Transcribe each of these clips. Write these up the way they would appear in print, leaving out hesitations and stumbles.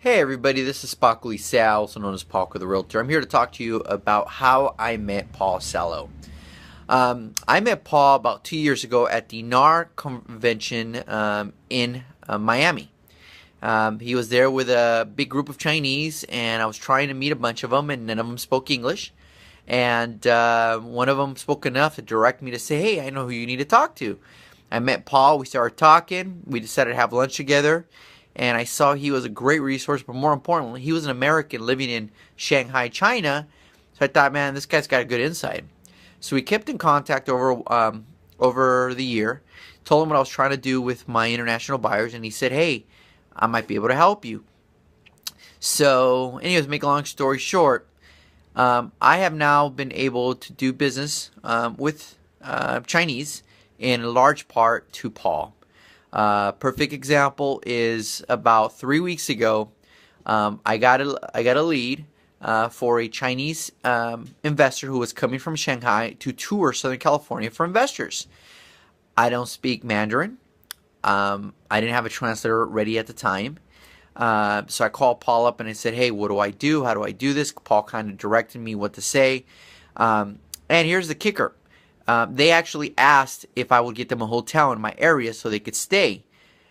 Hey everybody, this is Paco, Licea, also known as Paco the Realtor. I'm here to talk to you about how I met Paul Salo. I met Paul about 2 years ago at the NAR convention in Miami. He was there with a big group of Chinese, and I was trying to meet a bunch of them, and none of them spoke English. And one of them spoke enough to direct me to say, "Hey, I know who you need to talk to." I met Paul. We started talking. We decided to have lunch together, and I saw he was a great resource. But more importantly, he was an American living in Shanghai, China. So I thought, man, this guy's got a good insight. So we kept in contact over the year. Told him what I was trying to do with my international buyers, and he said, "Hey, I might be able to help you." So, anyways, make a long story short, I have now been able to do business with Chinese in large part to Paul. Perfect example is about 3 weeks ago. I got a lead for a Chinese investor who was coming from Shanghai to tour Southern California for investors. I don't speak Mandarin. I didn't have a translator ready at the time. So I called Paul up and I said, "Hey, what do I do? How do I do this?" Paul kind of directed me what to say. And here's the kicker. They actually asked if I would get them a hotel in my area so they could stay.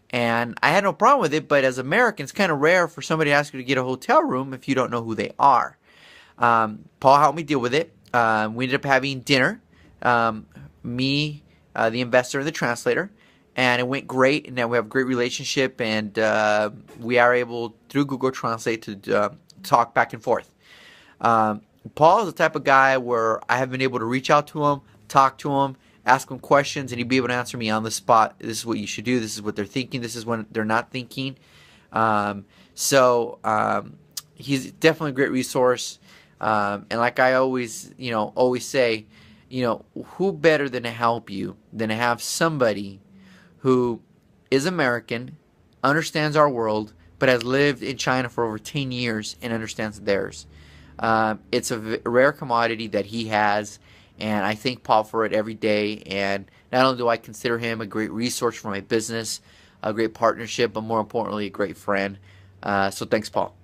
And I had no problem with it, but as Americans, it's kind of rare for somebody to ask you to get a hotel room if you don't know who they are. Paul helped me deal with it. We ended up having dinner, me, the investor, and the translator. And it went great, and now we have a great relationship, and we are able, through Google Translate, to talk back and forth. Paul is the type of guy where I have been able to reach out to him, talk to him, ask him questions, and he'd be able to answer me on the spot. This is what you should do. This is what they're thinking. This is what they're not thinking. He's definitely a great resource. And like I always say, who better than to help you than to have somebody who is American, understands our world, but has lived in China for over 10 years and understands theirs. It's a rare commodity that he has, and I thank Paul for it every day. And not only do I consider him a great resource for my business, a great partnership, but more importantly, a great friend. So thanks, Paul.